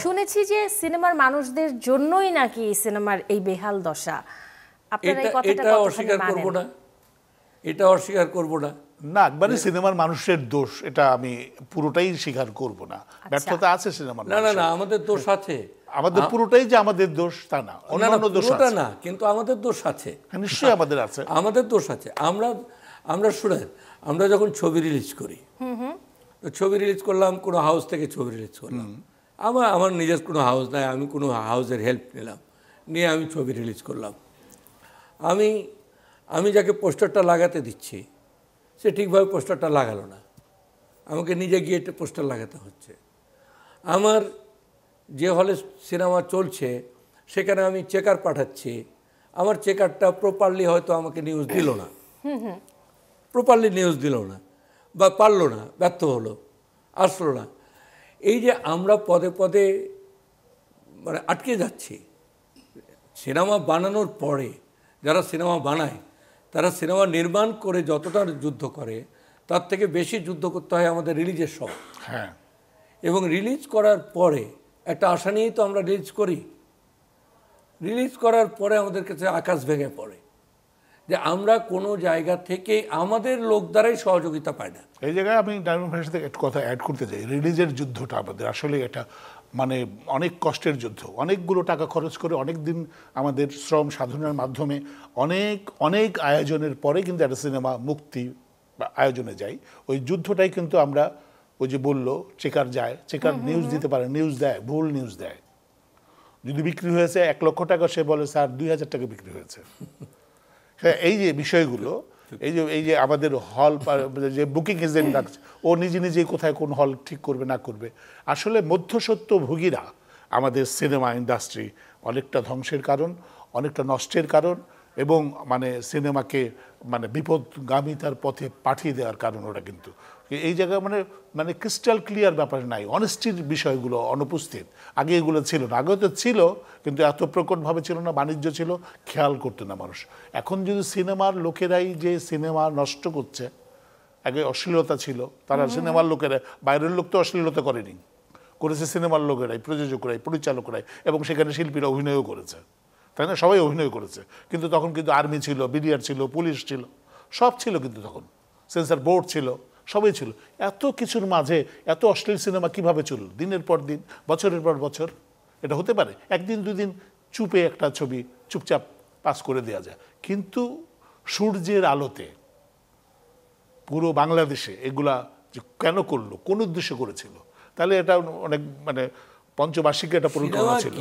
শুনেছি যে সিনেমার মানুষদের জন্যই নাকি সিনেমার এই বেহাল দশা। আপনারা এই কথাটা এটা অস্বীকার করব না, এটা অস্বীকার করব না। না, একবারে সিনেমার মানুষের দোষ এটা আমি পুরোটাই স্বীকার করব না। ব্যর্থতা আছে সিনেমার। না না না, আমাদের দোষ আছে। আমাদের পুরোটাই যে আমাদের দোষ তা না, অন্যান্য দোষ আছে না, কিন্তু আমাদের দোষ আছে, নিশ্চয়ই আমাদের আছে, আমাদের দোষ আছে। আমরা শুনেন, আমরা যখন ছবি রিলিজ করি, ছবি রিলিজ করলাম, কোনো হাউস থেকে ছবি রিলিজ করলাম, আমার নিজের কোনো হাউস নাই, আমি কোনো হাউসের হেল্প নিলাম, নিয়ে আমি ছবি রিলিজ করলাম। আমি যাকে পোস্টারটা লাগাতে দিচ্ছি সে ঠিকভাবে পোস্টারটা লাগালো না, আমাকে নিজে গিয়ে পোস্টার লাগাতে হচ্ছে। আমার যে হলে সিনেমা চলছে সেখানে আমি চেকার পাঠাচ্ছি, আমার চেকারটা প্রপারলি হয়তো আমাকে নিউজ দিল না, প্রপারলি নিউজ দিল না, বা পারলো না, ব্যর্থ হলো, আসলো না। এই যে আমরা পদে পদে মানে আটকে যাচ্ছি। সিনেমা বানানোর পরে যারা সিনেমা বানায় তারা সিনেমা নির্মাণ করে যতটা যুদ্ধ করে তার থেকে বেশি যুদ্ধ করতে হয় আমাদের রিলিজের সময়। হ্যাঁ, এবং রিলিজ করার পরে একটা আশা নিয়েই তো আমরা রিলিজ করি। রিলিজ করার পরে আমাদের কাছে আকাশ ভেঙে পড়ে যে আমরা কোনো জায়গা থেকে আমাদের লোক দ্বারাই সহযোগিতা পাই না। এই জায়গায় আমি ডায়মন্ড ভাইয়ের সাথে একটা কথা অ্যাড করতে চাই। রিলিজের যুদ্ধটা আমাদের আসলে এটা মানে অনেক কষ্টের যুদ্ধ, অনেকগুলো টাকা খরচ করে অনেক দিন আমাদের শ্রম সাধনার মাধ্যমে অনেক অনেক আয়োজনের পরে কিন্তু একটা সিনেমা মুক্তি বা আয়োজনে যাই। ওই যুদ্ধটাই কিন্তু আমরা ওই যে বললো চেকার যায়, চেকার নিউজ দিতে পারে, নিউজ দেয়, ভুল নিউজ দেয়। যদি বিক্রি হয়েছে 1 লক্ষ টাকা, সে বলে স্যার 2000 টাকা বিক্রি হয়েছে। এই যে বিষয়গুলো, এই যে আমাদের হল যে বুকিং এজেন্ট রাখছে, ও নিজে নিজেই কোথায় কোন হল ঠিক করবে না করবে। আসলে মধ্যস্বত্বভোগীরা আমাদের সিনেমা ইন্ডাস্ট্রি অনেকটা ধ্বংসের কারণ, অনেকটা নষ্টের কারণ, এবং মানে সিনেমাকে মানে বিপদগামিতার পথে পাঠিয়ে দেওয়ার কারণ ওরা। কিন্তু এই জায়গায় মানে ক্রিস্টাল ক্লিয়ার ব্যাপার নাই, অনেস্টির বিষয়গুলো অনুপস্থিত। আগে এগুলো ছিল না, আগে তো ছিল কিন্তু এত প্রকটভাবে ছিল না, বাণিজ্য ছিল, খেয়াল করতো না মানুষ। এখন যদি সিনেমার লোকেরাই যে সিনেমা নষ্ট করছে, আগে অশ্লীলতা ছিল, তারা সিনেমার লোকেরা, বাইরের লোক তো অশ্লীলতা করেনি, করেছে সিনেমার লোকেরাই, প্রযোজকরাই, পরিচালকরাই, এবং সেখানে শিল্পীরা অভিনয়ও করেছে, তাই না? সবাই অভিনয় করেছে। কিন্তু তখন কিন্তু আর্মি ছিল, বিডিআর ছিল, পুলিশ ছিল, সব ছিল, কিন্তু তখন সেন্সর বোর্ড ছিল, সবাই ছিল। এত কিছুর মাঝে এত অশ্লীল সিনেমা কিভাবে চলল দিনের পর দিন, বছরের পর বছর? এটা হতে পারে? একদিন দুদিন চুপে একটা ছবি চুপচাপ পাস করে দেওয়া যায়, কিন্তু সূর্যের আলোতে পুরো বাংলাদেশে এগুলা যে কেন করলো, কোন উদ্দেশ্যে করেছিল? তাহলে এটা অনেক মানে পঞ্চবার্ষিকী একটা পরিকল্পনা ছিল।